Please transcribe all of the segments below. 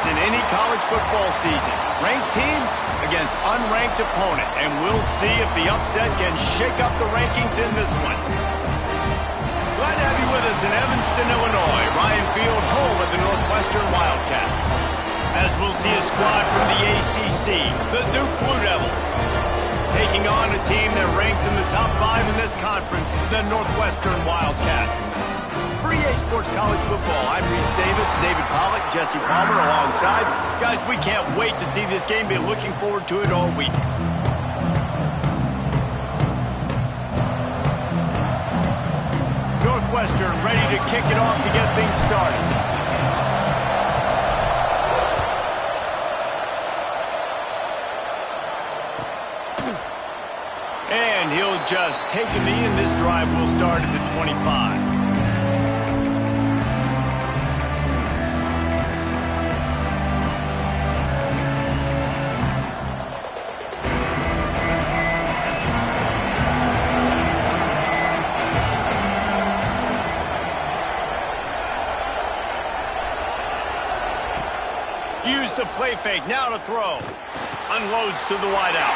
in any college football season. Ranked team against unranked opponent, and we'll see if the upset can shake up the rankings in this one. Glad to have you with us in Evanston, Illinois. Ryan Field, home of the Northwestern Wildcats. As we'll see a squad from the ACC, the Duke Blue Devils, taking on a team that ranks in the top 5 in this conference, the Northwestern Wildcats. For EA Sports College Football, I'm Reese Davis, David Pollack, Jesse Palmer alongside. Guys, we can't wait to see this game. Been looking forward to it all week. Northwestern ready to kick it off to get things started. And he'll just take a knee, and this drive will start at the 25. Use the play fake, now to throw. Unloads to the wideout.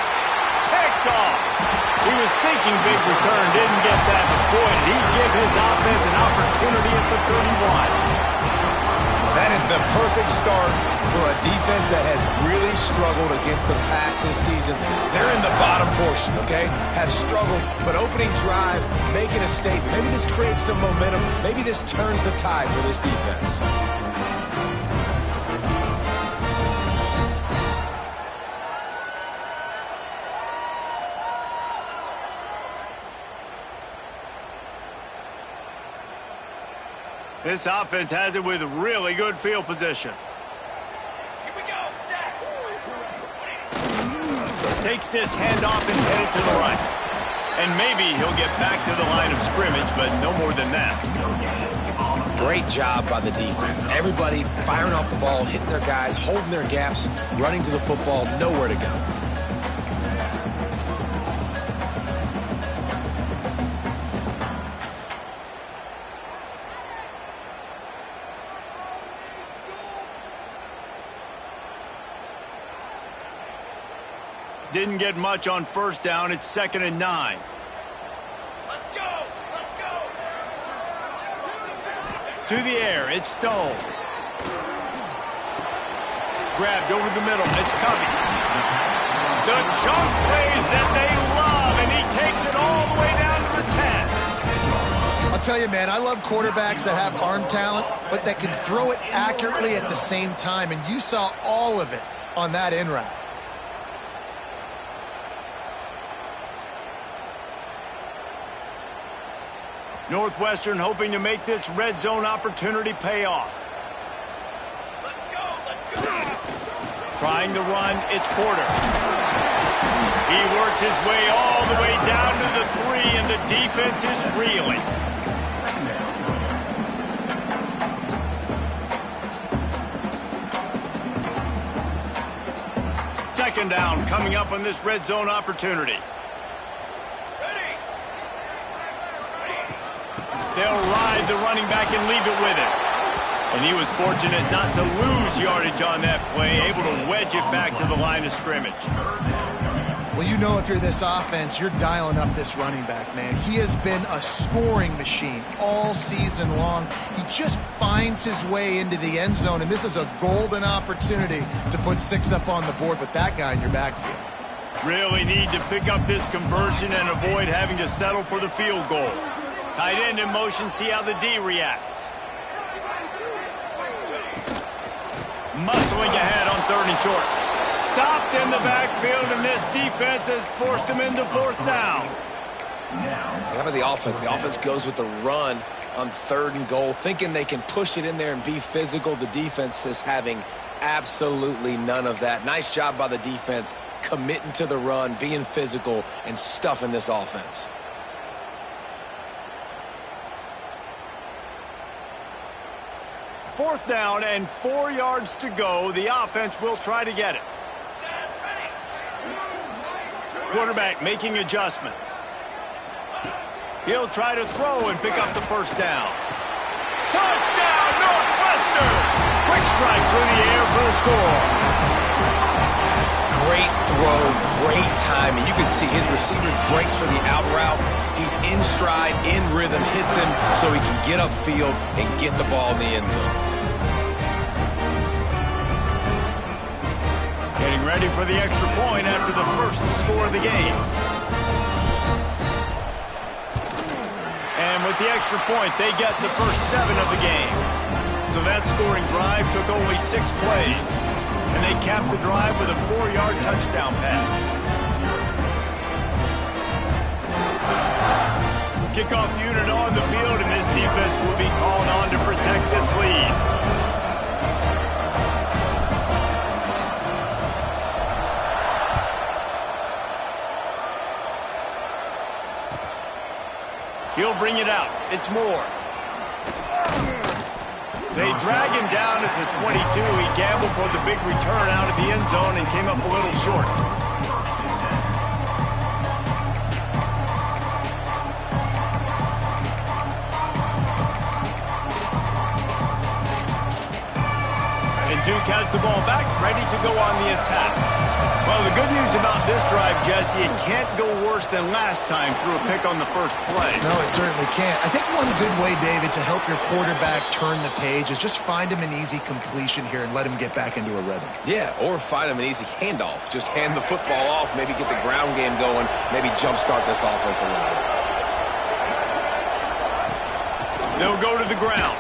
Picked off. He was thinking big return, didn't get that, but boy, did he give his offense an opportunity at the 31. That is the perfect start for a defense that has really struggled against the pass this season. They're in the bottom portion, okay? Have struggled, but opening drive, making a statement. Maybe this creates some momentum. Maybe this turns the tide for this defense. This offense has it with really good field position. Here we go, set. Takes this handoff and headed to the right. And maybe he'll get back to the line of scrimmage, but no more than that. Great job by the defense. Everybody firing off the ball, hitting their guys, holding their gaps, running to the football, nowhere to go. Didn't get much on first down. It's 2nd and 9. Let's go. Let's go. To the air. It's Stone. Grabbed over the middle. It's Covey. The chunk plays that they love, and he takes it all the way down to the 10. I'll tell you, man, I love quarterbacks that have arm talent, but that can throw it accurately at the same time, and you saw all of it on that in route. Northwestern hoping to make this red zone opportunity pay off. Let's go. Let's go. Trying to run, it's Porter. He works his way all the way down to the 3, and the defense is reeling. Second down coming up on this red zone opportunity. They'll ride the running back and leave it with him. And he was fortunate not to lose yardage on that play, able to wedge it back to the line of scrimmage. Well, you know if you're this offense, you're dialing up this running back, man. He has been a scoring machine all season long. He just finds his way into the end zone, and this is a golden opportunity to put 6 up on the board with that guy in your backfield. Really need to pick up this conversion and avoid having to settle for the field goal. Tight end in motion, see how the D reacts. Muscling ahead on 3rd and short. Stopped in the backfield, and this defense has forced him into 4th down. How about the offense? The offense goes with the run on 3rd and goal, thinking they can push it in there and be physical. The defense is having absolutely none of that. Nice job by the defense, committing to the run, being physical, and stuffing this offense. Fourth down and 4 yards to go. The offense will try to get it. Quarterback making adjustments. He'll try to throw and pick up the first down. Touchdown, Northwestern! Quick strike through the air for the score. Great throw, great timing. You can see his receiver breaks for the out route. He's in stride, in rhythm, hits him so he can get upfield and get the ball in the end zone. Getting ready for the extra point after the first score of the game. And with the extra point, they get the first 7 of the game. So that scoring drive took only 6 plays. And they capped the drive with a 4-yard touchdown pass. Kickoff unit on the field, and this defense will be called on to protect this lead. He'll bring it out. It's Moore. They drag him down at the 22. He gambled for the big return out of the end zone and came up a little short. And Duke has the ball back, ready to go on the attack. Well, the good news about this drive, Jesse, it can't go worse than last time through a pick on the first play. No, it certainly can't. I think one good way, David, to help your quarterback turn the page is just find him an easy completion here and let him get back into a rhythm. Yeah, or find him an easy handoff. Just hand the football off, maybe get the ground game going, maybe jumpstart this offense a little bit. They'll go to the ground.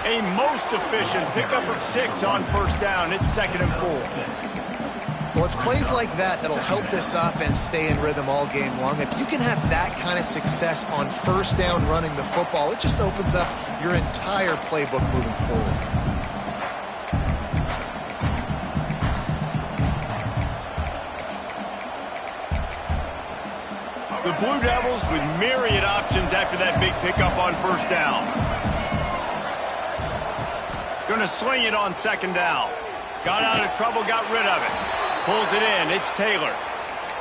A most efficient pickup of 6 on first down. It's 2nd and 4. Well, it's plays like that that'll help this offense stay in rhythm all game long. If you can have that kind of success on first down running the football, it just opens up your entire playbook moving forward. The Blue Devils with myriad options after that big pickup on first down. Going to sling it on 2nd down. Got out of trouble, got rid of it. Pulls it in, it's Taylor.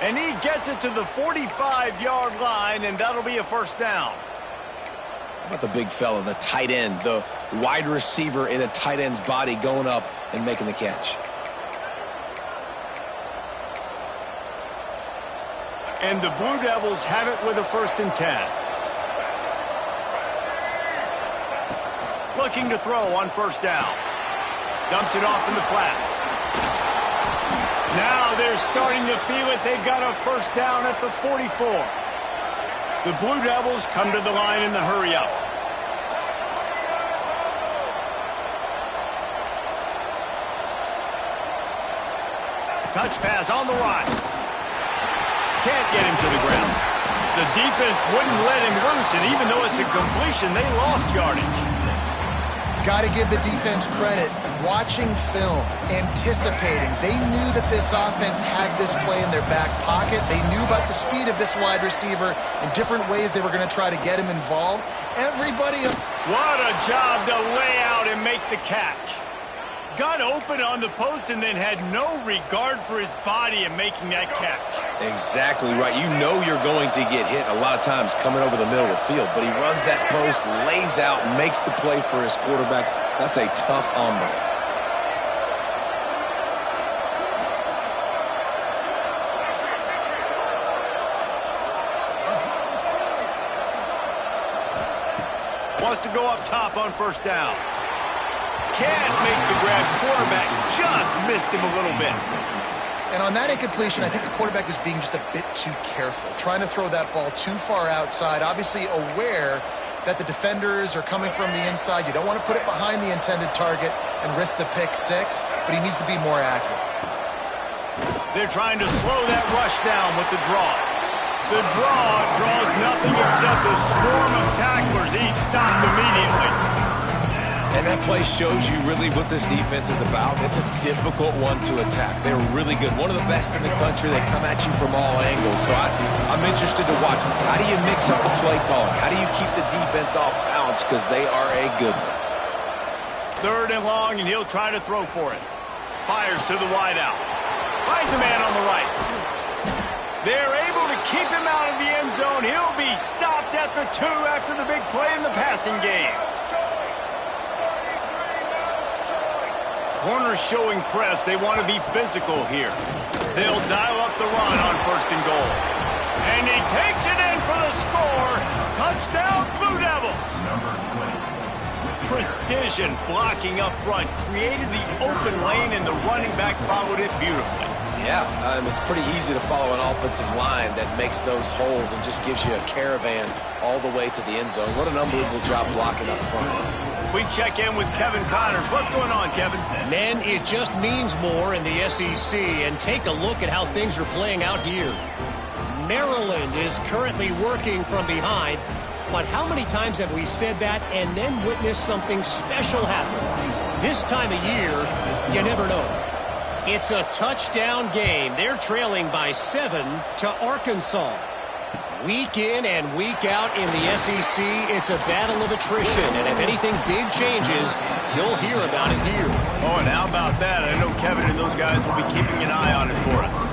And he gets it to the 45-yard line, and that'll be a first down. How about the big fella, the tight end, the wide receiver in a tight end's body going up and making the catch. And the Blue Devils have it with a 1st and 10. Looking to throw on first down. Dumps it off in the flats. Now they're starting to feel it. They've got a first down at the 44. The Blue Devils come to the line in the hurry-up. Touch pass on the run. Can't get him to the ground. The defense wouldn't let him loose, and even though it's a completion, they lost yardage. Got to give the defense credit. Watching film, anticipating. They knew that this offense had this play in their back pocket. They knew about the speed of this wide receiver and different ways they were going to try to get him involved. Everybody... What a job to lay out and make the catch. Got open on the post and then had no regard for his body in making that catch. Exactly right. You know you're going to get hit a lot of times coming over the middle of the field, but he runs that post, lays out, makes the play for his quarterback. That's a tough hombre. Wants to go up top on first down. Can't make the grab. Quarterback just missed him a little bit. And on that incompletion, I think the quarterback was being just a bit too careful, trying to throw that ball too far outside, obviously aware that the defenders are coming from the inside. You don't want to put it behind the intended target and risk the pick 6, but he needs to be more accurate. They're trying to slow that rush down with the draw. The draw draws nothing except a swarm of tacklers. He's stopped immediately. And that play shows you really what this defense is about. It's a difficult one to attack. They're really good. One of the best in the country. They come at you from all angles. So I'm interested to watch. How do you mix up the play calling? How do you keep the defense off balance? Because they are a good one. 3rd and long, and he'll try to throw for it. Fires to the wideout. Finds a man on the right. They're able to keep him out of the end zone. He'll be stopped at the 2 after the big play in the passing game. Corners showing press. They want to be physical here. They'll dial up the run on 1st and goal. And he takes it in for the score. Touchdown, Blue Devils. Precision blocking up front. Created the open lane, and the running back followed it beautifully. Yeah, it's pretty easy to follow an offensive line that makes those holes and just gives you a caravan all the way to the end zone. What an unbelievable job blocking up front. We check in with Kevin Connors. What's going on, Kevin? Man, it just means more in the SEC, and take a look at how things are playing out here. Maryland is currently working from behind, but how many times have we said that and then witnessed something special happen? This time of year, you never know. It's a touchdown game. They're trailing by 7 to Arkansas. Week in and week out in the SEC, it's a battle of attrition, and if anything big changes, you'll hear about it here. Oh, and how about that? I know Kevin and those guys will be keeping an eye on it for us.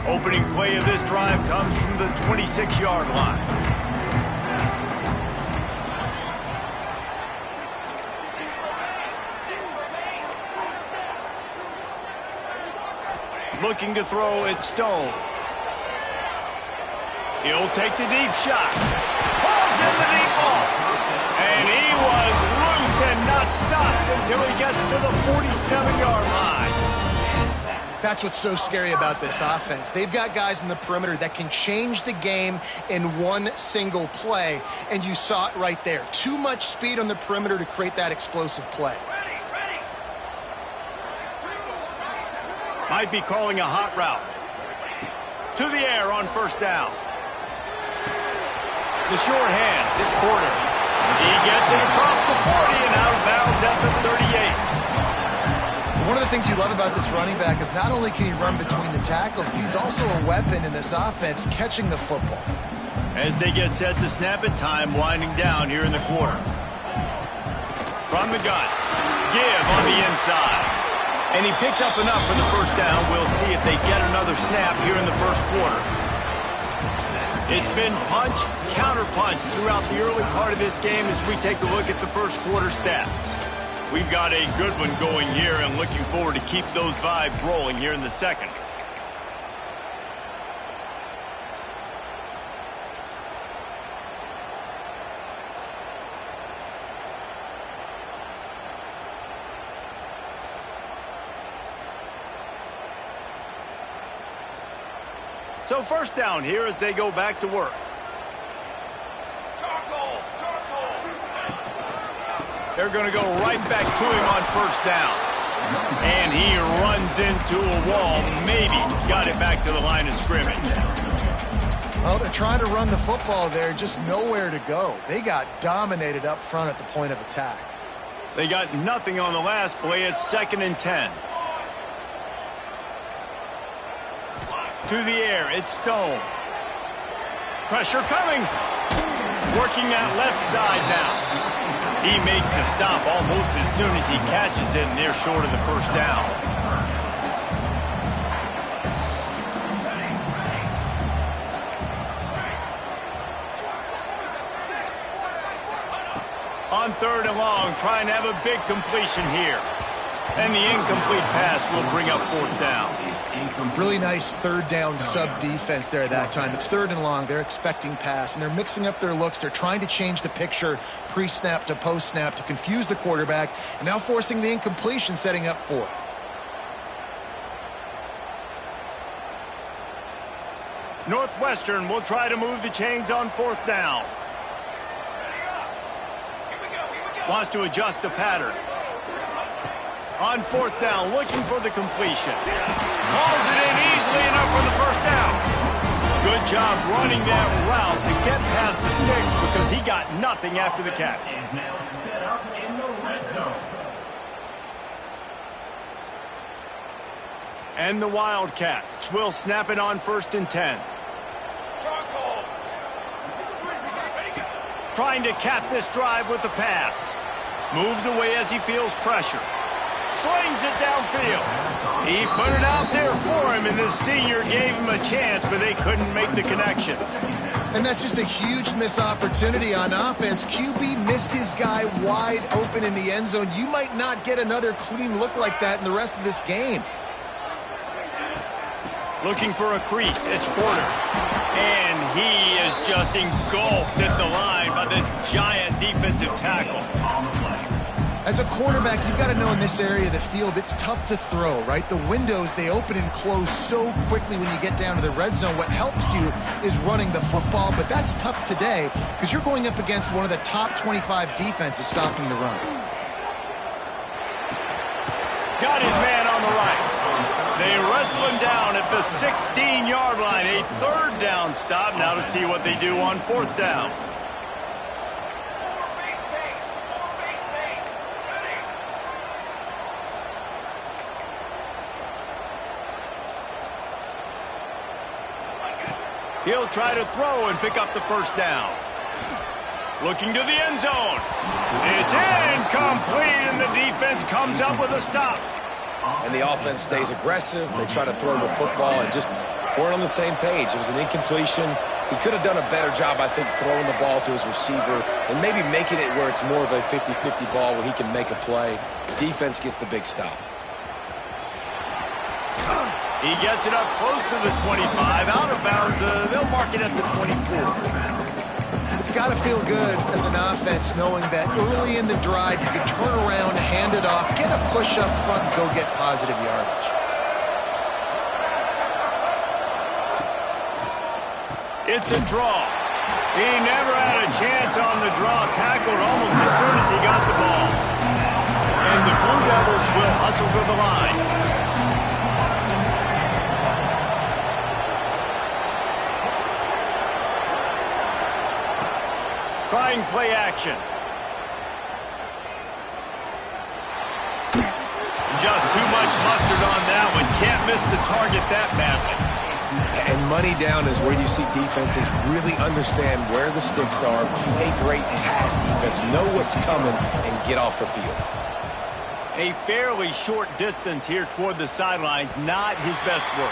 Opening play of this drive comes from the 26-yard line. Looking to throw, it's Stone. He'll take the deep shot. Falls in the deep ball. And he was loose and not stopped until he gets to the 47-yard line. That's what's so scary about this offense. They've got guys in the perimeter that can change the game in one single play, and you saw it right there. Too much speed on the perimeter to create that explosive play. Might be calling a hot route. To the air on 1st down. The short hands, it's Porter. He gets it across the 40 and out of bounds at the 38. One of the things you love about this running back is not only can he run between the tackles, but he's also a weapon in this offense catching the football. As they get set to snap it, time winding down here in the quarter. From the gun, give on the inside. And he picks up enough for the 1st down. We'll see if they get another snap here in the 1st quarter. It's been punch, counter punch throughout the early part of this game as we take a look at the 1st quarter stats. We've got a good one going here and looking forward to keep those vibes rolling here in the 2nd. So 1st down here as they go back to work. They're going to go right back to him on 1st down. And he runs into a wall. Maybe got it back to the line of scrimmage. Well, they're trying to run the football there, just nowhere to go. They got dominated up front at the point of attack. They got nothing on the last play. It's 2nd and 10. To the air, it's Stone. Pressure coming. Working that left side now. He makes the stop almost as soon as he catches it, and they're short of the 1st down. On 3rd and long, trying to have a big completion here. And the incomplete pass will bring up 4th down. Really nice 3rd down sub-defense there that time. It's 3rd and long. They're expecting pass, and they're mixing up their looks. They're trying to change the picture pre-snap to post-snap to confuse the quarterback, and now forcing the incompletion, setting up 4th. Northwestern will try to move the chains on 4th down. Wants to adjust the pattern. On 4th down, looking for the completion. Hauls it in easily enough for the 1st down. Good job running that route to get past the sticks because he got nothing after the catch. And the Wildcats will snap it on 1st and 10. Trying to cap this drive with the pass. Moves away as he feels pressure. Slings it downfield. He put it out there for him, and the senior gave him a chance, but they couldn't make the connection. And that's just a huge missed opportunity on offense. QB missed his guy wide open in the end zone. You might not get another clean look like that in the rest of this game. Looking for a crease. It's Porter. And he is just engulfed at the line by this giant defensive tackle. As a quarterback, you've got to know in this area of the field, it's tough to throw, right? The windows, they open and close so quickly when you get down to the red zone. What helps you is running the football, but that's tough today because you're going up against one of the top 25 defenses stopping the run. Got his man on the right. They wrestle him down at the 16-yard line. A third down stop. Now to see what they do on fourth down. He'll try to throw and pick up the first down. Looking to the end zone. It's incomplete, and the defense comes up with a stop. And the offense stays aggressive. They try to throw the football and just weren't on the same page. It was an incompletion. He could have done a better job, I think, throwing the ball to his receiver and maybe making it where it's more of a 50-50 ball where he can make a play. The defense gets the big stop. He gets it up close to the 25. Out of bounds, they'll mark it at the 24. It's got to feel good as an offense knowing that early in the drive you can turn around, hand it off, get a push up front, and go get positive yardage. It's a draw. He never had a chance on the draw. Tackled almost as soon as he got the ball. And the Blue Devils will hustle to the line. Trying play action. Just too much mustard on that one. Can't miss the target that badly. And money down is where you see defenses really understand where the sticks are, play great pass defense, know what's coming, and get off the field. A fairly short distance here toward the sidelines, not his best work.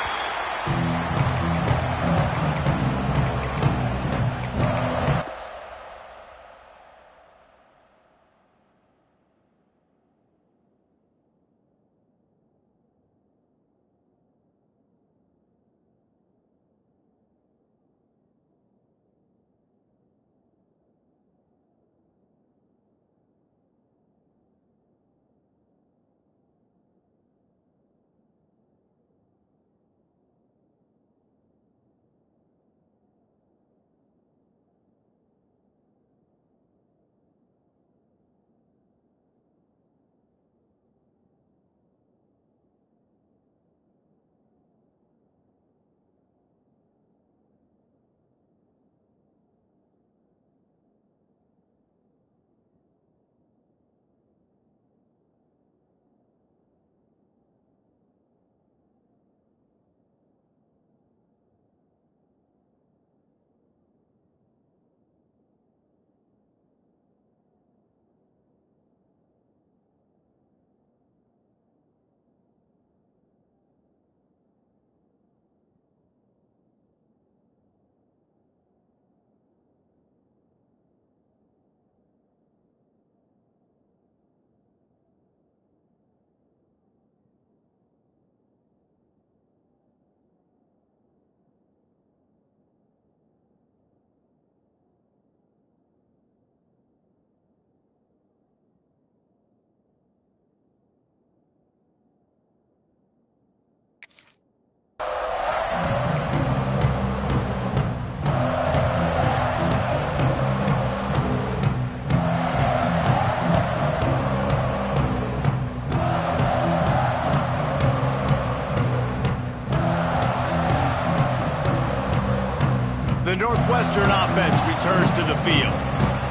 The Northwestern offense returns to the field.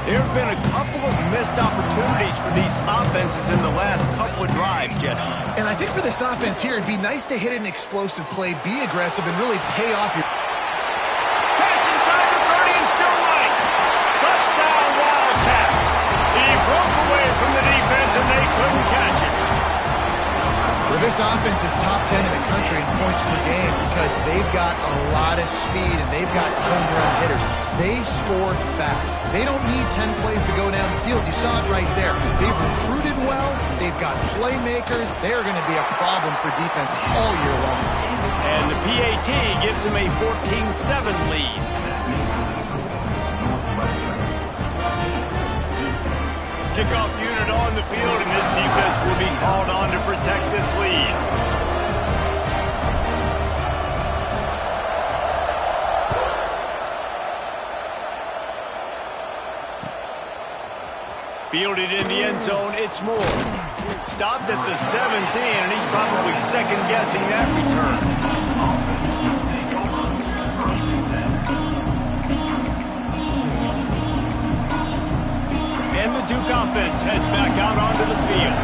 There have been a couple of missed opportunities for these offenses in the last couple of drives, Jesse. And I think for this offense here, it'd be nice to hit an explosive play, be aggressive, and really pay off your... Catch inside the 30 and still running. Touchdown, Wildcats. He broke away from the defense, and they couldn't catch it. this offense is top 10 in the country in points per game because they've got a lot of speed and they've got home run hitters. They score fast. They don't need 10 plays to go down the field. You saw it right there. They've recruited well. They've got playmakers. They're going to be a problem for defenses all year long. And the PAT gives them a 14-7 lead. Kickoff unit on the field, and this defense will be called on to protect this lead. Fielded in the end zone, it's Moore. Stopped at the 17, and he's probably second-guessing that return. And the Duke offense heads back out onto the field.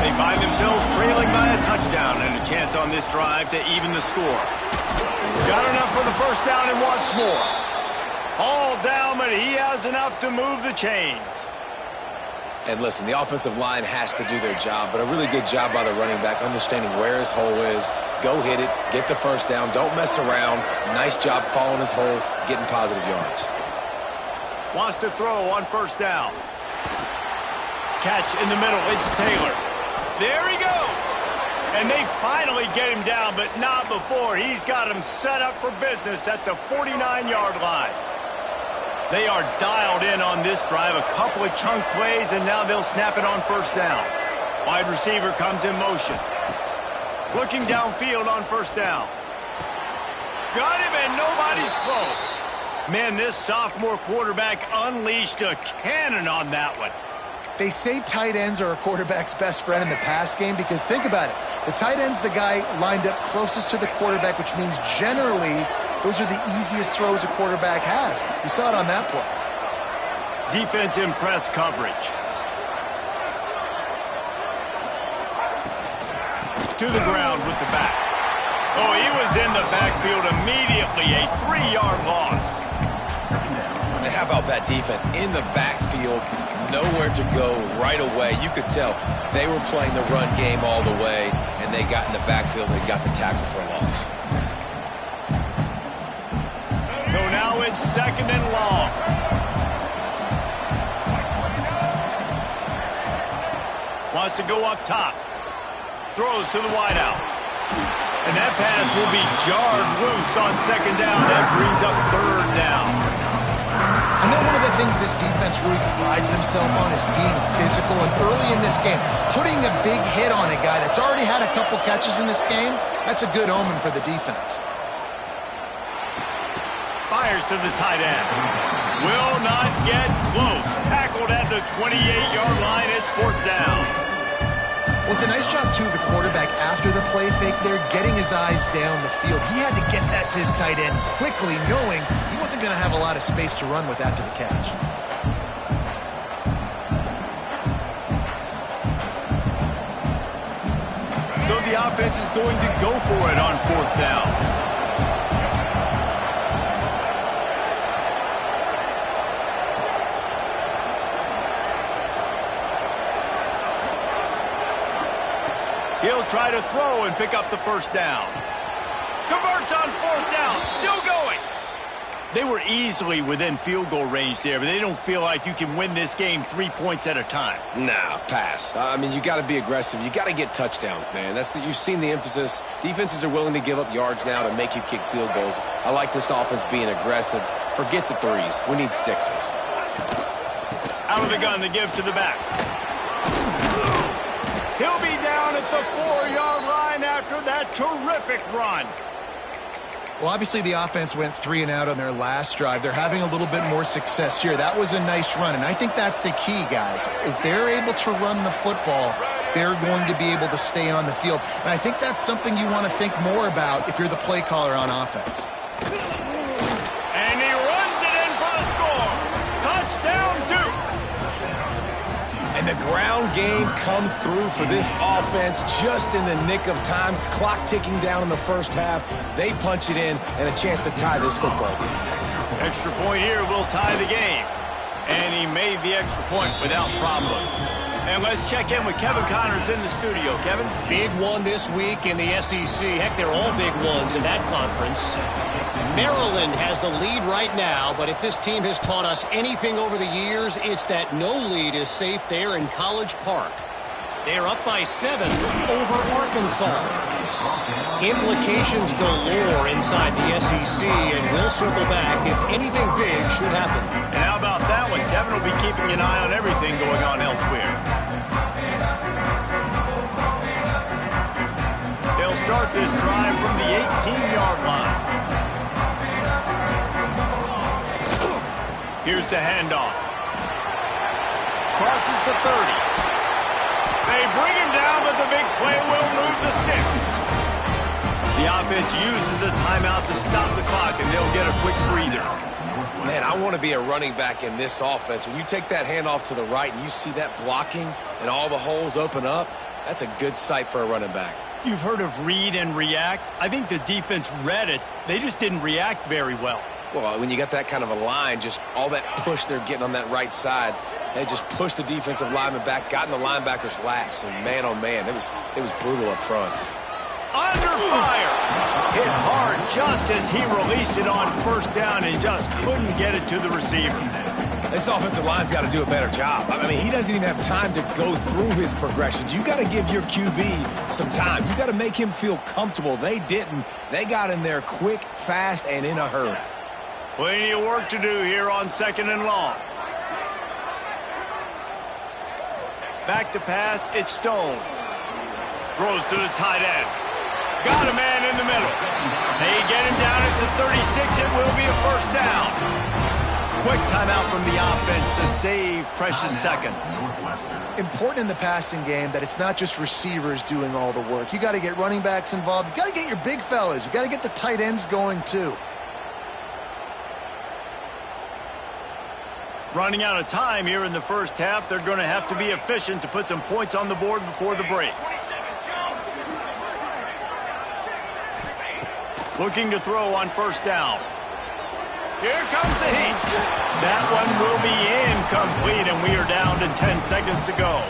They find themselves trailing by a touchdown and a chance on this drive to even the score. Got enough for the first down and wants more. All down, but he has enough to move the chains. And listen, the offensive line has to do their job, but a really good job by the running back, understanding where his hole is. Go hit it, get the first down, don't mess around. Nice job following his hole, getting positive yards. Wants to throw on first down. Catch in the middle, it's Taylor. There he goes. And they finally get him down, but not before. He's got him set up for business at the 49-yard line. They are dialed in on this drive, a couple of chunk plays, and now they'll snap it on first down. Wide receiver comes in motion. Looking downfield on first down. Got him, and nobody's close. Man, this sophomore quarterback unleashed a cannon on that one. They say tight ends are a quarterback's best friend in the pass game because think about it. The tight end's the guy lined up closest to the quarterback, which means generally those are the easiest throws a quarterback has. You saw it on that play. Defense in press coverage. To the ground with the back. Oh, he was in the backfield immediately. A 3-yard loss. And how about that defense in the backfield? Nowhere to go right away. You could tell they were playing the run game all the way, and they got in the backfield and got the tackle for a loss. So now it's second and long. Wants to go up top. Throws to the wideout. And that pass will be jarred loose on second down. That brings up third down. I know one of the things this defense really prides themselves on is being physical, and early in this game, putting a big hit on a guy that's already had a couple catches in this game, that's a good omen for the defense. Fires to the tight end. Will not get close. Tackled at the 28-yard line. It's fourth down. Well, it's a nice job, too, of the quarterback after the play fake there, getting his eyes down the field. He had to get that to his tight end quickly, knowing he wasn't going to have a lot of space to run with after the catch. So the offense is going to go for it on fourth down. He'll try to throw and pick up the first down. Converts on fourth down. Still going. They were easily within field goal range there, but they don't feel like you can win this game 3 points at a time. No, pass. I mean, you got to be aggressive. You got to get touchdowns, man. You've seen the emphasis. Defenses are willing to give up yards now to make you kick field goals. I like this offense being aggressive. Forget the threes. We need sixes. Out of the gun to give to the back. He'll be down at the 4-yard line after that terrific run. Well, obviously the offense went 3 and out on their last drive. They're having a little bit more success here. That was a nice run, and I think that's the key, guys. If they're able to run the football, they're going to be able to stay on the field. And I think that's something you want to think more about if you're the play caller on offense. And he runs it in for the score. Touchdown, Duke. And the ground game comes through for this offense just in the nick of time. Clock ticking down in the first half. They punch it in and a chance to tie this football game. Extra point here will tie the game. And he made the extra point without problem. And let's check in with Kevin Connors in the studio. Kevin? Big one this week in the SEC. Heck, they're all big ones in that conference. Maryland has the lead right now, but if this team has taught us anything over the years, it's that no lead is safe there in College Park. They're up by 7 over Arkansas. Implications galore inside the SEC, and we'll circle back if anything big should happen. And how about that one? Kevin will be keeping an eye on everything going on elsewhere. They'll start this drive from the 18-yard line. Here's the handoff. Crosses the 30. They bring him down, but the big play will move the sticks. The offense uses a timeout to stop the clock, and they'll get a quick breather. Man, I want to be a running back in this offense. When you take that handoff to the right and you see that blocking and all the holes open up, that's a good sight for a running back. You've heard of read and react. I think the defense read it. They just didn't react very well. Well, when you got that kind of a line, just all that push they're getting on that right side, they just pushed the defensive lineman back, got in the linebacker's laps, and man, oh man, it was brutal up front. Under fire. Hit hard just as he released it on first down and just couldn't get it to the receiver. This offensive line's got to do a better job. I mean, he doesn't even have time to go through his progressions. You got to give your QB some time. You got to make him feel comfortable. They didn't. They got in there quick, fast, and in a hurry. Plenty of work to do here on 2nd and long. Back to pass, it's Stone. Throws to the tight end. Got a man in the middle. They get him down at the 36. It will be a first down. Quick timeout from the offense to save precious seconds. Important in the passing game that it's not just receivers doing all the work. You got to get running backs involved. You got to get your big fellas. You got to get the tight ends going too. Running out of time here in the first half. They're going to have to be efficient to put some points on the board before the break. Looking to throw on first down. Here comes the heat. That one will be incomplete, and we are down to 10 seconds to go.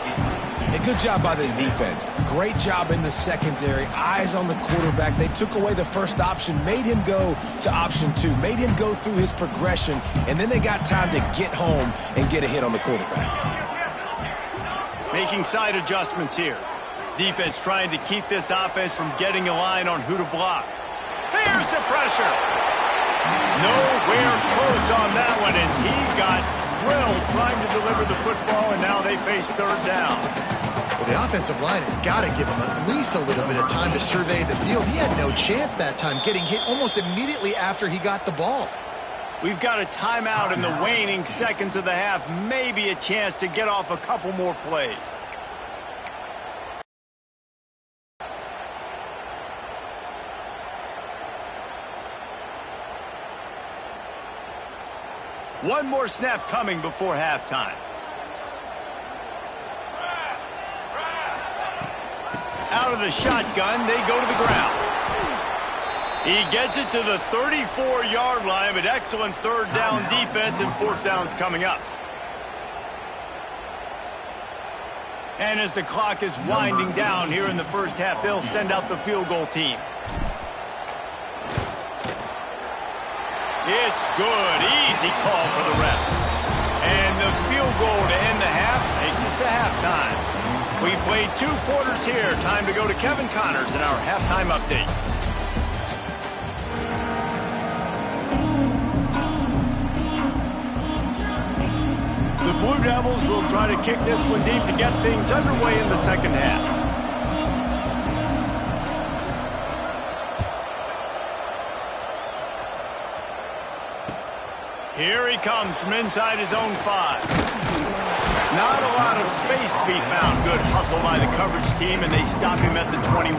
A good job by this defense. Great job in the secondary. Eyes on the quarterback. They took away the first option, made him go to option 2, made him go through his progression, and then they got time to get home and get a hit on the quarterback. Making side adjustments here. Defense trying to keep this offense from getting a line on who to block. Here's the pressure. Nowhere close on that one as he got drilled trying to deliver the football, and now they face third down. Well, the offensive line has got to give him at least a little bit of time to survey the field. He had no chance that time, getting hit almost immediately after he got the ball. We've got a timeout in the waning seconds of the half, maybe a chance to get off a couple more plays. One more snap coming before halftime. Out of the shotgun, they go to the ground. He gets it to the 34-yard line, but excellent third down defense, and fourth down's coming up. And as the clock is winding down here in the first half, they'll send out the field goal team. It's good. Easy call for the refs. And the field goal to end the half takes us to halftime. We played 2 quarters here. Time to go to Kevin Connors in our halftime update. The Blue Devils will try to kick this one deep to get things underway in the second half. Here he comes from inside his own 5. Not a lot of space to be found. Good hustle by the coverage team, and they stop him at the 21.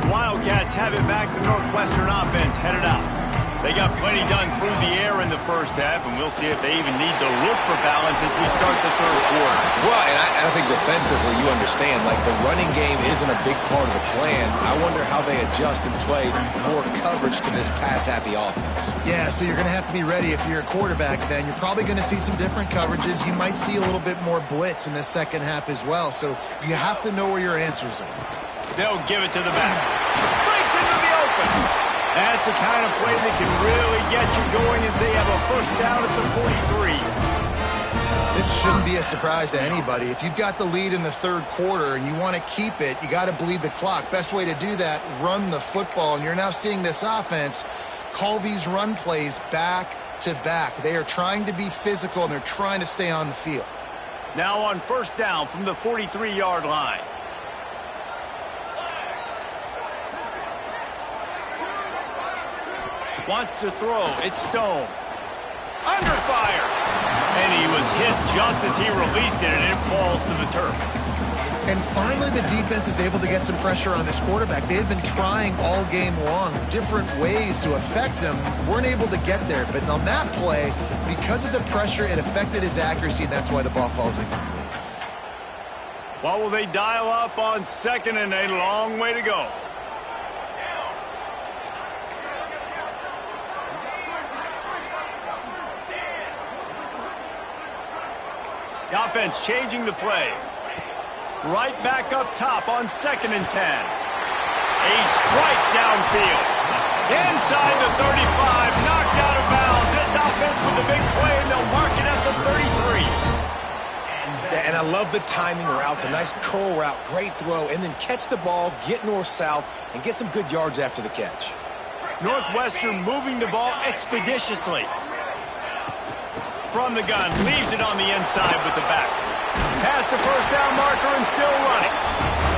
The Wildcats have it back. The Northwestern offense headed out. They got plenty done through the air in the first half, and we'll see if they even need to look for balance as we start the third quarter. Well, and I think defensively, you understand, like the running game isn't a big part of the plan. I wonder how they adjust and play more coverage to this pass-happy offense. Yeah, so you're going to have to be ready if you're a quarterback then. You're probably going to see some different coverages. You might see a little bit more blitz in the second half as well, so you have to know where your answers are. They'll give it to the back. Breaks into the open. That's the kind of play that can really get you going as they have a first down at the 43. This shouldn't be a surprise to anybody. If you've got the lead in the third quarter and you want to keep it, you got to bleed the clock. Best way to do that, run the football. And you're now seeing this offense call these run plays back to back. They are trying to be physical, and they're trying to stay on the field. Now on first down from the 43-yard line. Wants to throw. It's Stone. Under fire. And he was hit just as he released it, and it falls to the turf. And finally, the defense is able to get some pressure on this quarterback. They had been trying all game long different ways to affect him. Weren't able to get there. But on that play, because of the pressure, it affected his accuracy, and that's why the ball falls incomplete. What will they dial up on second and a long way to go? The offense changing the play. Right back up top on second and 10. A strike downfield. Inside the 35, knocked out of bounds. This offense with the big play, and they'll mark it at the 33. And I love the timing routes, a nice curl route, great throw, and then catch the ball, get north-south, and get some good yards after the catch. Northwestern moving the ball expeditiously. From the gun, leaves it on the inside with the back. Past the first down marker and still running.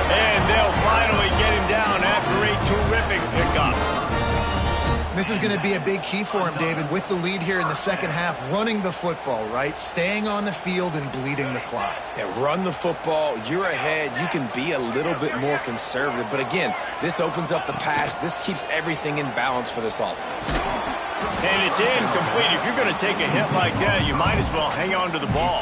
And they'll finally get him down after a terrific pickup. This is going to be a big key for him, David, with the lead here in the second half, running the football, right? Staying on the field and bleeding the clock. Yeah, run the football. You're ahead. You can be a little bit more conservative. But again, this opens up the pass. This keeps everything in balance for this offense. And it's incomplete. If you're going to take a hit like that, you might as well hang on to the ball.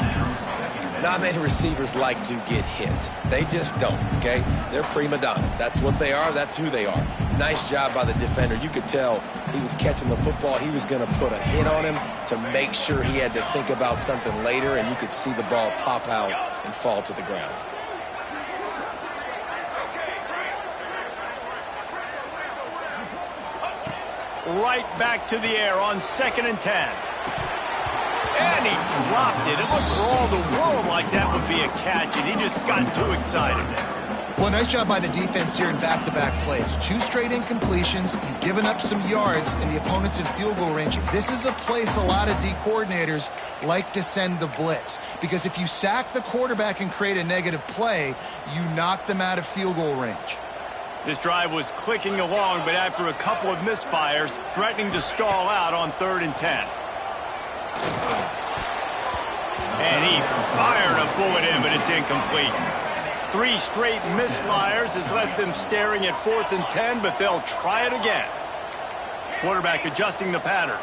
Not many receivers like to get hit. They just don't, okay? They're prima donnas. That's what they are. That's who they are. Nice job by the defender. You could tell he was catching the football. He was going to put a hit on him to make sure he had to think about something later, and you could see the ball pop out and fall to the ground. Right back to the air on second and 10. And he dropped it. It looked for all the world like that would be a catch, and he just got too excited. Well, nice job by the defense here in back-to-back plays. 2 straight incompletions. You've given up some yards, and the opponent's in field goal range. This is a place a lot of D coordinators like to send the blitz, because if you sack the quarterback and create a negative play, you knock them out of field goal range. This drive was clicking along, but after a couple of misfires, threatening to stall out on third and 10. And he fired a bullet in, but it's incomplete. 3 straight misfires has left them staring at fourth and 10, but they'll try it again. Quarterback adjusting the pattern.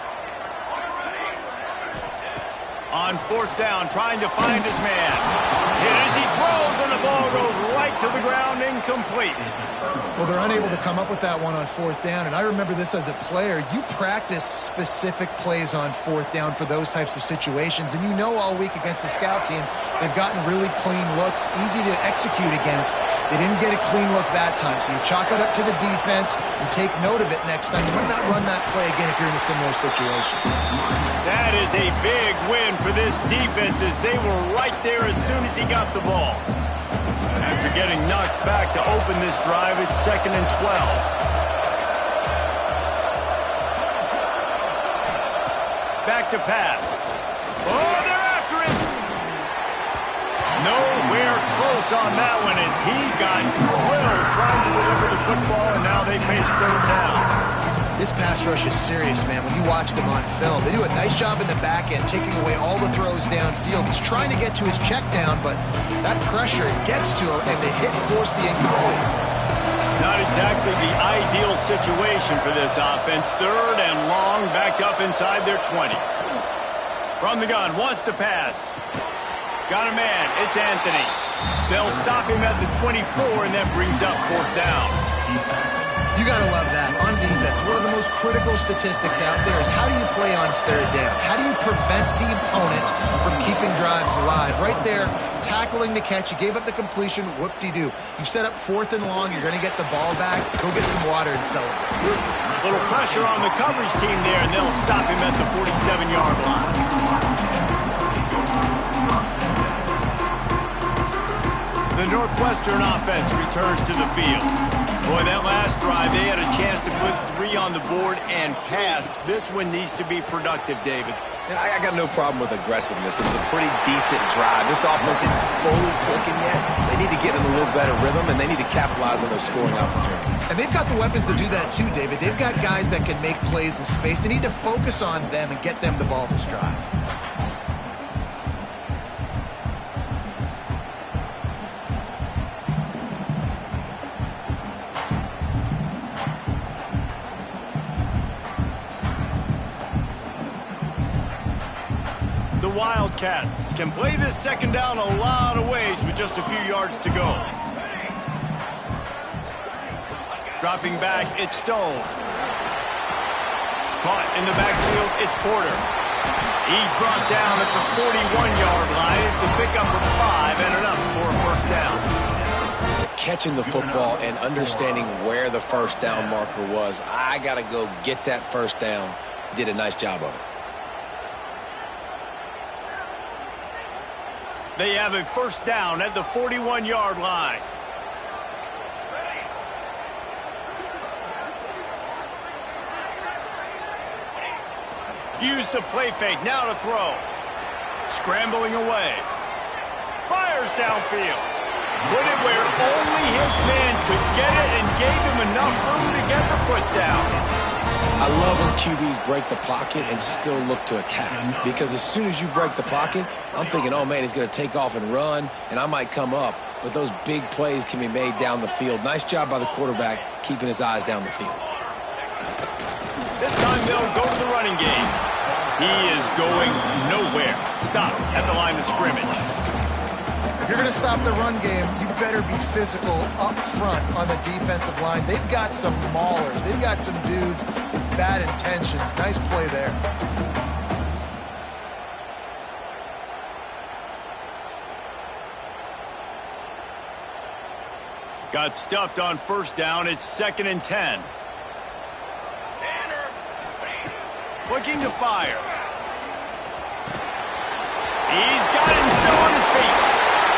On fourth down, trying to find his man. Hit as he throws, and the ball goes right to the ground, incomplete. Well, they're unable to come up with that one on fourth down, and I remember this as a player. You practice specific plays on fourth down for those types of situations, and you know all week against the scout team, they've gotten really clean looks, easy to execute against. They didn't get a clean look that time, so you chalk it up to the defense and take note of it next time. You might not run that play again if you're in a similar situation. That is a big win for this defense, as they were right there as soon as he got the ball. After getting knocked back to open this drive, it's second and 12. Back to pass. Oh, they're after him. Nowhere close on that one, as he got drilled trying to deliver the football, and now they face third down. This pass rush is serious, man. When you watch them on film, they do a nice job in the back end, taking away all the throws downfield. He's trying to get to his check down, but that pressure gets to him, and the hit forced the incomplete. Not a exactly the ideal situation for this offense. 3rd and long, backed up inside their 20. From the gun, wants to pass. Got a man, it's Anthony. They'll stop him at the 24, and that brings up 4th down. You got to love that. On defense, one of the most critical statistics out there is how do you play on 3rd down? How do you prevent the opponent from keeping drives alive? Right there, tackling the catch. You gave up the completion. Whoop-de-doo. You've set up 4th and long. You're going to get the ball back. Go get some water and celebrate. Little pressure on the coverage team there, and they'll stop him at the 47-yard line. The Northwestern offense returns to the field. Boy, that last drive, they had a chance to put 3 on the board and passed. This one needs to be productive, David. I got no problem with aggressiveness. It was a pretty decent drive. This offense isn't fully clicking yet. They need to get in a little better rhythm, and they need to capitalize on those scoring opportunities. And they've got the weapons to do that too, David. They've got guys that can make plays in space. They need to focus on them and get them the ball this drive. The Wildcats can play this 2nd down a lot of ways with just a few yards to go. Dropping back, it's Stone. Caught in the backfield, it's Porter. He's brought down at the 41-yard line. It's a pickup of 5 and enough for a 1st down. Catching the football and understanding where the 1st down marker was. I got to go get that 1st down. He did a nice job of it. They have a 1st down at the 41-yard line. Use the play fake, now to throw. Scrambling away. Fires downfield. Put it where only his man could get it and gave him enough room to get the foot down. I love when QBs break the pocket and still look to attack. Because as soon as you break the pocket, I'm thinking, oh, man, he's going to take off and run, and I might come up. But those big plays can be made down the field. Nice job by the quarterback keeping his eyes down the field. This time they'll go to the running game. He is going nowhere. Stop at the line of scrimmage. If you're going to stop the run game, you better be physical up front on the defensive line. They've got some maulers. They've got some dudes with bad intentions. Nice play there. Got stuffed on 1st down. It's 2nd and 10. Looking to fire. He's got him still on his feet.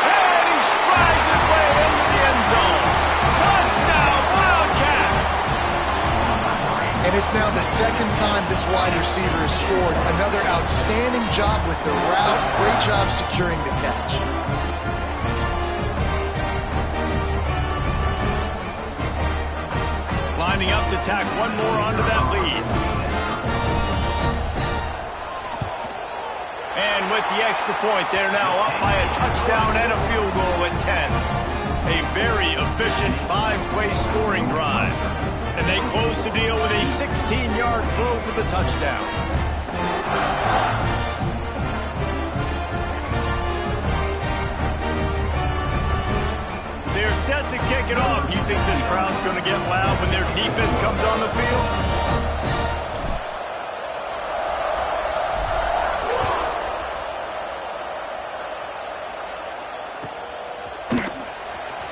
And he strides his way into the end zone. Touchdown, Wildcats! And it's now the 2nd time this wide receiver has scored. Another outstanding job with the route. Great job securing the catch. Lining up to tack one more onto that lead. And with the extra point, they're now up by a touchdown and a field goal at 10. A very efficient 5-play scoring drive. And they close the deal with a 16-yard throw for the touchdown. They're set to kick it off. You think this crowd's going to get loud when their defense comes on the field?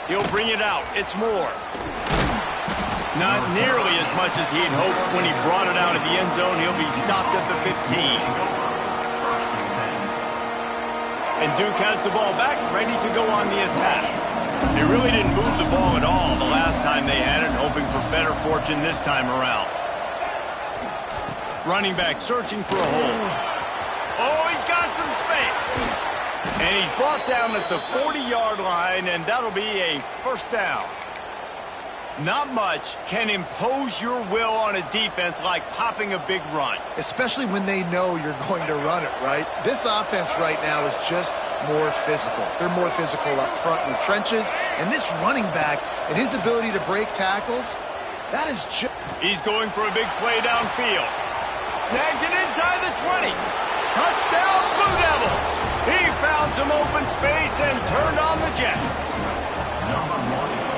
He'll bring it out. It's more. Not nearly as much as he'd hoped when he brought it out of the end zone. He'll be stopped at the 15. And Duke has the ball back, ready to go on the attack. They really didn't move the ball at all the last time they had it, hoping for better fortune this time around. Running back searching for a hole. Oh, he's got some space. And he's brought down at the 40-yard line, and that'll be a 1st down. Not much can impose your will on a defense like popping a big run. Especially when they know you're going to run it, right? This offense right now is just more physical. They're more physical up front in the trenches. And this running back and his ability to break tackles, that is just... He's going for a big play downfield. Snags it inside the 20. Touchdown, Blue Devils. He found some open space and turned on the Jets.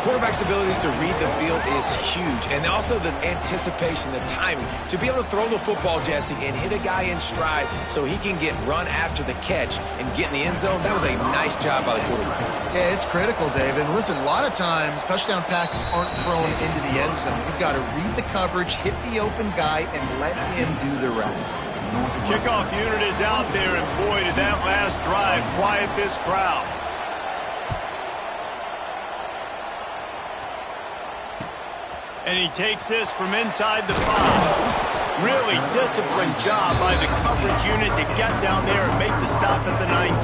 Quarterback's abilities to read the field is huge, and also the anticipation, the timing. To be able to throw the football, Jesse, and hit a guy in stride so he can get run after the catch and get in the end zone, that was a nice job by the quarterback. Yeah, it's critical, David. Listen, a lot of times touchdown passes aren't thrown into the end zone. You've got to read the coverage, hit the open guy, and let him do the rest. The kickoff unit is out there, and boy, did that last drive quiet this crowd. And he takes this from inside the 5. Really disciplined job by the coverage unit to get down there and make the stop at the 19.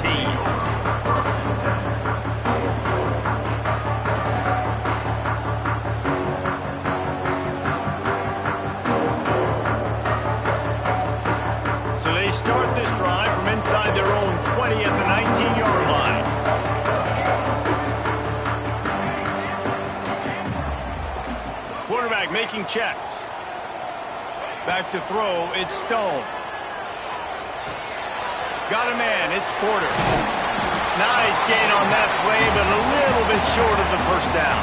So they start this drive from inside their own 20 at the 19-yard line. Quarterback making checks. Back to throw, it's Stone. Got a man, it's Porter. Nice gain on that play, but a little bit short of the first down.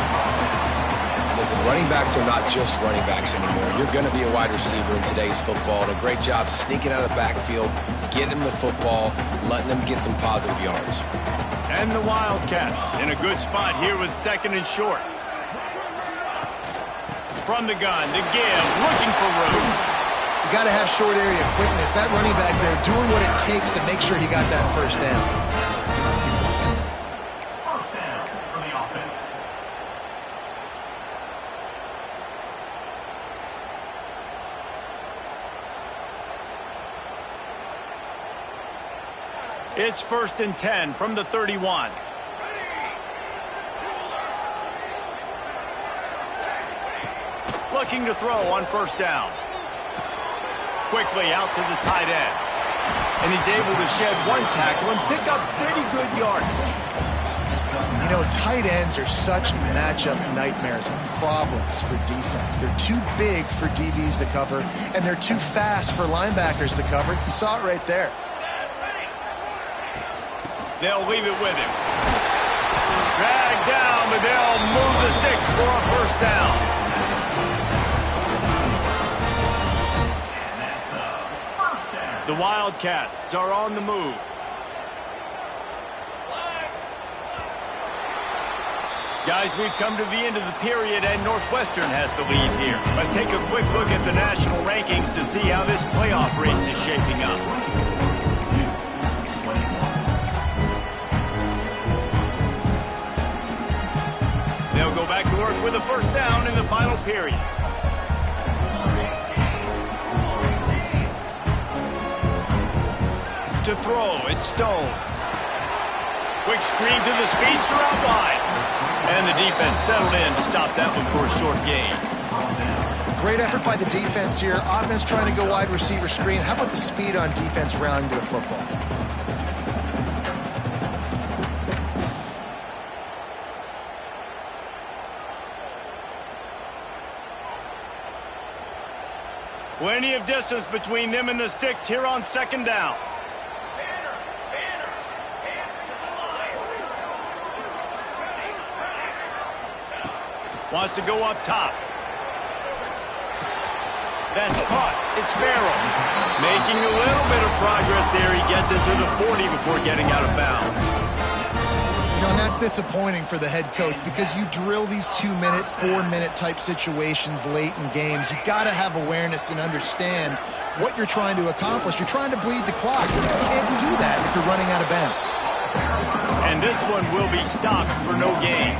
Listen, running backs are not just running backs anymore. You're going to be a wide receiver in today's football. And a great job sneaking out of the backfield, getting them the football, letting them get some positive yards. And the Wildcats in a good spot here with 2nd and short. From the gun, the give, looking for room. You got to have short area quickness. That running back there doing what it takes to make sure he got that first down. First down for the offense. It's 1st and 10 from the 31. Looking to throw on first down. Quickly out to the tight end. And he's able to shed one tackle and pick up pretty good yardage. You know, tight ends are such matchup nightmares and problems for defense. They're too big for DBs to cover, and they're too fast for linebackers to cover. You saw it right there. They'll leave it with him. Dragged down, but they'll move the sticks for a first down. The Wildcats are on the move. Guys, we've come to the end of the period, and Northwestern has the lead here. Let's take a quick look at the national rankings to see how this playoff race is shaping up. They'll go back to work with a first down in the final period. To throw, it's Stone. Quick screen to the speedster out wide. And the defense settled in to stop that one for a short gain. Great effort by the defense here. Offense trying to go wide receiver screen. How about the speed on defense rounding to the football? Plenty of distance between them and the sticks here on 2nd down. Wants to go up top. That's caught. It's Farrell. Making a little bit of progress there. He gets it to the 40 before getting out of bounds. You know, and that's disappointing for the head coach because you drill these 2-minute, 4-minute type situations late in games. You got to have awareness and understand what you're trying to accomplish. You're trying to bleed the clock. You can't do that if you're running out of bounds. And this one will be stopped for no gain.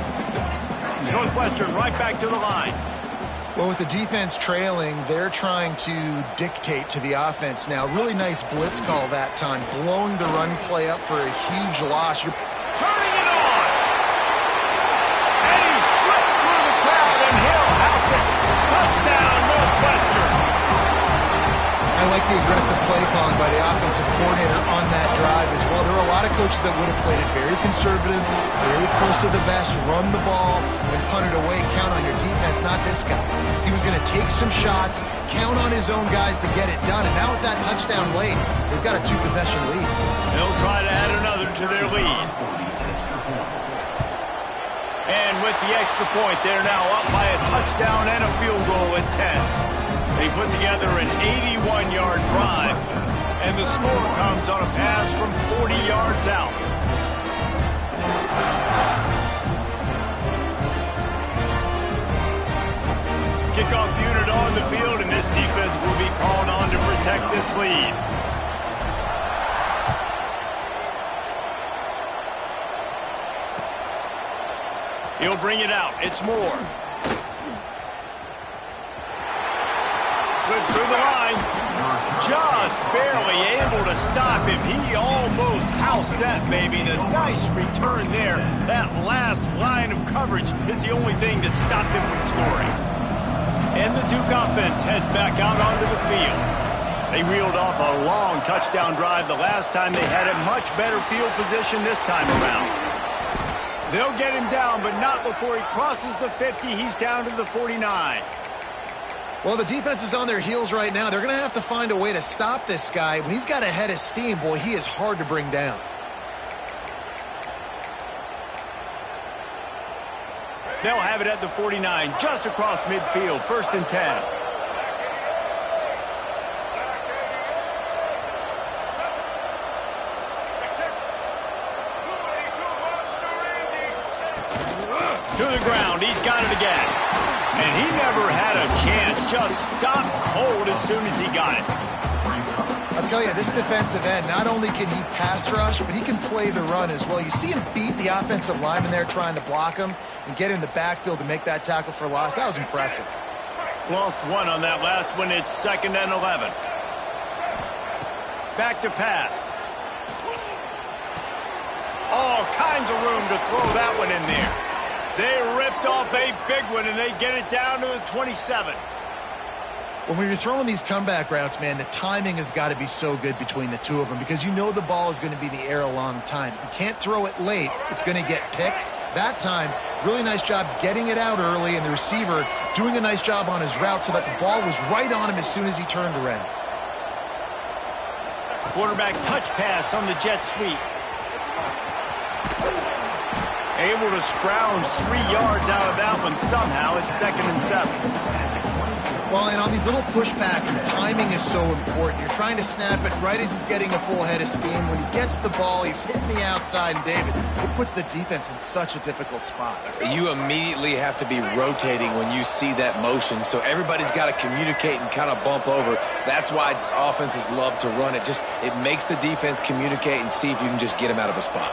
Northwestern right back to the line. Well, with the defense trailing, they're trying to dictate to the offense now. Really nice blitz call that time, blowing the run play up for a huge loss. You're turning it on. And he slipped through the crowd, and he'll house it. Touchdown, Northwestern. I like the aggressive play calling by by the offensive coordinator on that drive as well. There are a lot of coaches that would have played it very conservative, very close to the vest, run the ball, and punt it away. Count on your defense, not this guy. He was going to take some shots, count on his own guys to get it done. And now with that touchdown late, they've got a 2-possession lead. They'll try to add another to their lead. And with the extra point, they're now up by a touchdown and a field goal at 10. They put together an 81-yard drive, and the score comes on a pass from 40 yards out. Kickoff unit on the field, and this defense will be called on to protect this lead. He'll bring it out. It's Moore. Slips through the line. Just barely able to stop him. He almost housed that baby. The nice return there. That last line of coverage is the only thing that stopped him from scoring. And the Duke offense heads back out onto the field. They reeled off a long touchdown drive the last time. They had a much better field position this time around. They'll get him down, but not before he crosses the 50. He's down to the 49. Well, the defense is on their heels right now. They're going to have to find a way to stop this guy. When he's got a head of steam, boy, he is hard to bring down. They'll have it at the 49, just across midfield, 1st and 10. To the ground, he's got it again. And he never had a chance, just stopped cold as soon as he got it. I'll tell you, this defensive end, not only can he pass rush, but he can play the run as well. You see him beat the offensive lineman there trying to block him and get in the backfield to make that tackle for loss. That was impressive. Lost one on that last one. It's 2nd and 11. Back to pass. All kinds of room to throw that one in there. They ripped off a big one, and they get it down to the 27. When you're throwing these comeback routes, man, the timing has got to be so good between the two of them because you know the ball is going to be in the air a long time. You can't throw it late. It's going to get picked. That time, really nice job getting it out early, and the receiver doing a nice job on his route so that the ball was right on him as soon as he turned around. Quarterback touch pass on the jet sweep. Able to scrounge 3 yards out of that one somehow. It's 2nd and 7. Well, and on these little push passes, timing is so important. You're trying to snap it right as he's getting a full head of steam. When he gets the ball, he's hitting the outside, and David, it puts the defense in such a difficult spot. You immediately have to be rotating when you see that motion, so everybody's got to communicate and kind of bump over. That's why offenses love to run it. It makes the defense communicate and see if you can just get him out of a spot.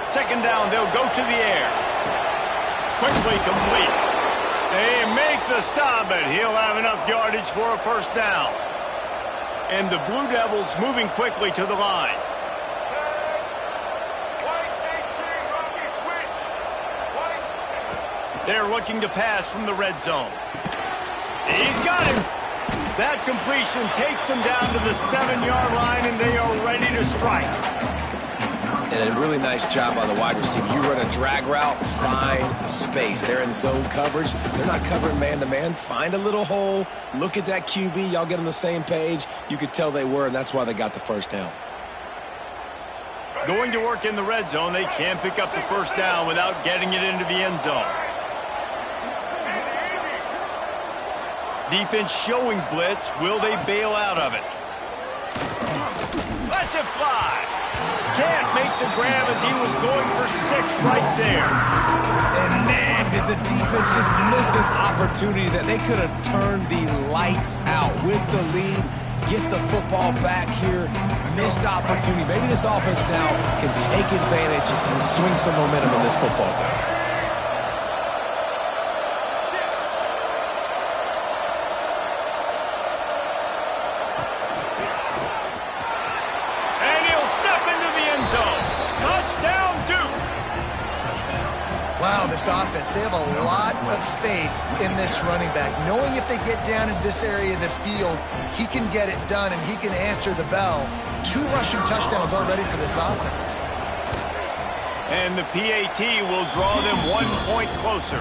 Second down, they'll go to the air. Quickly complete. They make the stop, but he'll have enough yardage for a 1st down. And the Blue Devils moving quickly to the line. They're looking to pass from the red zone. He's got him. That completion takes them down to the 7-yard line, and they are ready to strike. And a really nice job by the wide receiver. You run a drag route, find space. They're in zone coverage. They're not covering man-to-man. Find a little hole. Look at that QB. Y'all get on the same page. You could tell they were, and that's why they got the 1st down. Going to work in the red zone. They can't pick up the 1st down without getting it into the end zone. Defense showing blitz. Will they bail out of it? Lets it fly. Can't make the grab as he was going for 6 right there. And man, did the defense just miss an opportunity that they could have turned the lights out with the lead, get the football back here. Missed opportunity. Maybe this offense now can take advantage and swing some momentum in this football game. Wow, wow, this offense, they have a lot of faith in this running back, knowing if they get down in this area of the field, he can get it done and he can answer the bell. 2 rushing touchdowns already for this offense. And the PAT will draw them 1 point closer.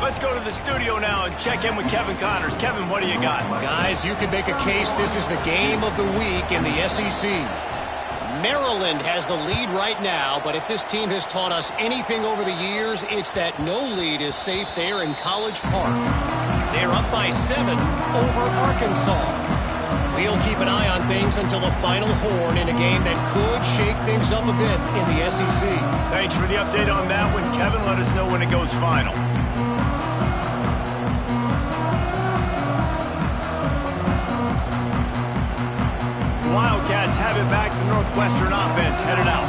Let's go to the studio now and check in with Kevin Connors. Kevin, what do you got? Guys, you could make a case this is the game of the week in the SEC. Maryland has the lead right now, but if this team has taught us anything over the years, it's that no lead is safe there in College Park. They're up by 7 over Arkansas. We'll keep an eye on things until the final horn in a game that could shake things up a bit in the SEC. Thanks for the update on that one, Kevin. Let us know when it goes final. Wildcats have it back. The Northwestern offense headed out.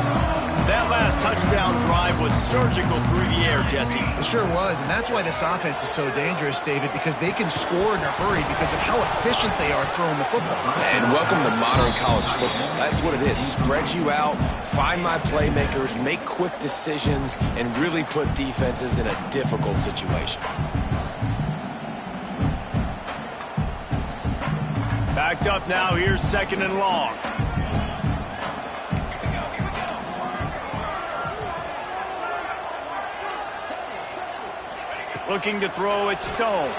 That last touchdown drive was surgical through the air, Jesse. It sure was, and that's why this offense is so dangerous, David, because they can score in a hurry because of how efficient they are throwing the football. And welcome to modern college football. That's what it is. Spread you out, find my playmakers, make quick decisions, and really put defenses in a difficult situation. Backed up now. Here's 2nd and long. Looking to throw it, Stone.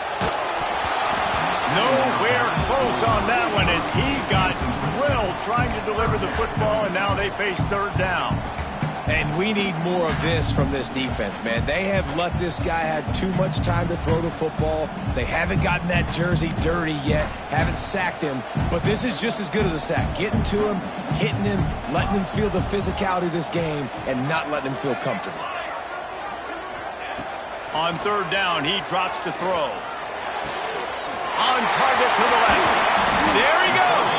Nowhere close on that one as he got drilled trying to deliver the football, and now they face 3rd down. And we need more of this from this defense, man. They have let this guy have too much time to throw the football. They haven't gotten that jersey dirty yet, haven't sacked him. But this is just as good as a sack. Getting to him, hitting him, letting him feel the physicality of this game, and not letting him feel comfortable. On 3rd down, he drops to throw. On target to the left. There he goes.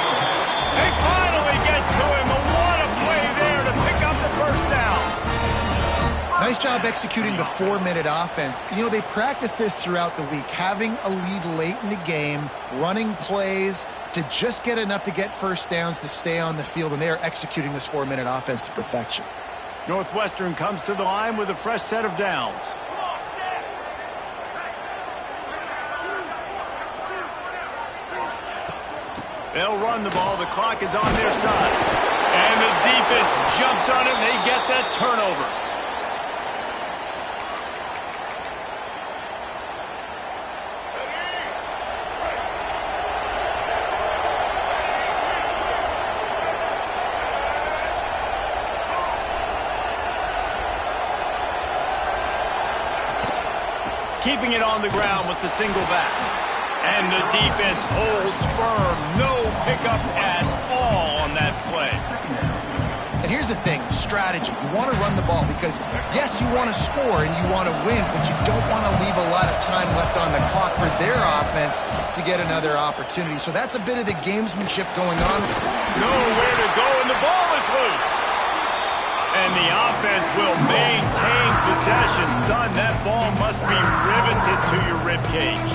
They finally get to him. What a play there to pick up the 1st down. Nice job executing the 4-minute offense. You know, they practice this throughout the week, having a lead late in the game, running plays to just get enough to get 1st downs to stay on the field, and they are executing this 4-minute offense to perfection. Northwestern comes to the line with a fresh set of downs. They'll run the ball. The clock is on their side. And the defense jumps on it, and they get that turnover. Keeping it on the ground with the single back. And the defense holds firm. No pickup at all on that play. And here's the thing, strategy. You want to run the ball because, yes, you want to score and you want to win, but you don't want to leave a lot of time left on the clock for their offense to get another opportunity. So that's a bit of the gamesmanship going on. Nowhere to go, and the ball is loose. And the offense will maintain possession. Son, that ball must be riveted to your ribcage.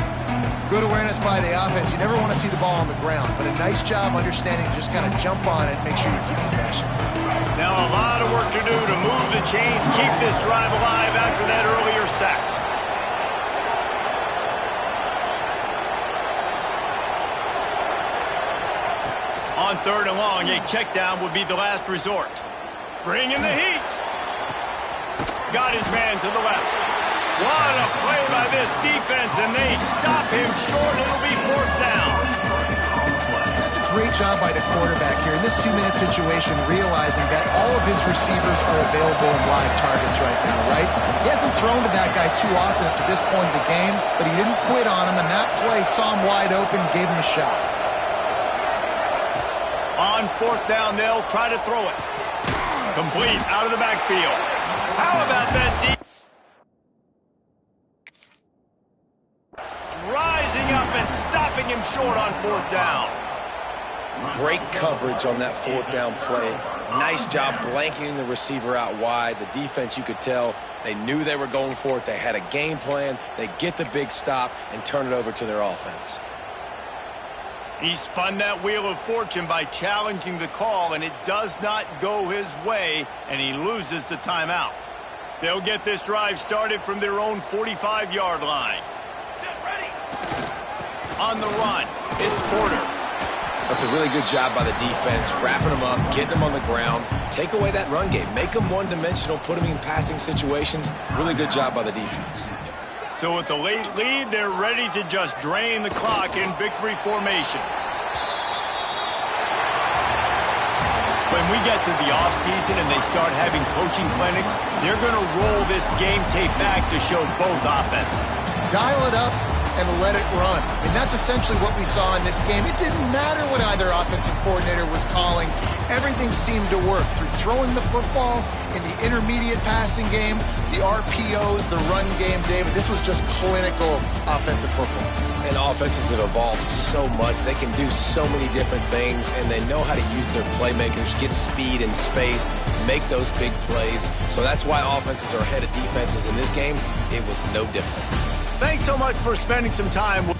Good awareness by the offense. You never want to see the ball on the ground, but a nice job understanding to just kind of jump on it and make sure you keep possession. Now a lot of work to do to move the chains, keep this drive alive after that earlier sack. On 3rd and long, a check down would be the last resort. Bring in the heat. Got his man to the left. What a play by this defense, and they stop him short. It'll be 4th down. That's a great job by the quarterback here in this 2-minute situation, realizing that all of his receivers are available in live targets right now, right? He hasn't thrown to that guy too often up to this point of the game, but he didn't quit on him, and that play saw him wide open, gave him a shot. On 4th down, they'll try to throw it. Complete out of the backfield. How about that deep? Rising up and stopping him short on 4th down. Great coverage on that 4th down play. Nice job blanketing the receiver out wide. The defense, you could tell, they knew they were going for it. They had a game plan. They get the big stop and turn it over to their offense. He spun that wheel of fortune by challenging the call, and it does not go his way, and he loses the timeout. They'll get this drive started from their own 45-yard line. On the run, it's Porter. That's a really good job by the defense, wrapping them up, getting them on the ground. Take away that run game. Make them one-dimensional, put them in passing situations. Really good job by the defense. So with the late lead, they're ready to just drain the clock in victory formation. When we get to the offseason and they start having coaching clinics, they're going to roll this game tape back to show both offenses. Dial it up and let it run. And that's essentially what we saw in this game. It didn't matter what either offensive coordinator was calling. Everything seemed to work through throwing the football, in the intermediate passing game, the RPOs, the run game, David. This was just clinical offensive football. And offenses have evolved so much. They can do so many different things, and they know how to use their playmakers, get speed and space, make those big plays. So that's why offenses are ahead of defenses in this game. It was no different. Thanks so much for spending some time with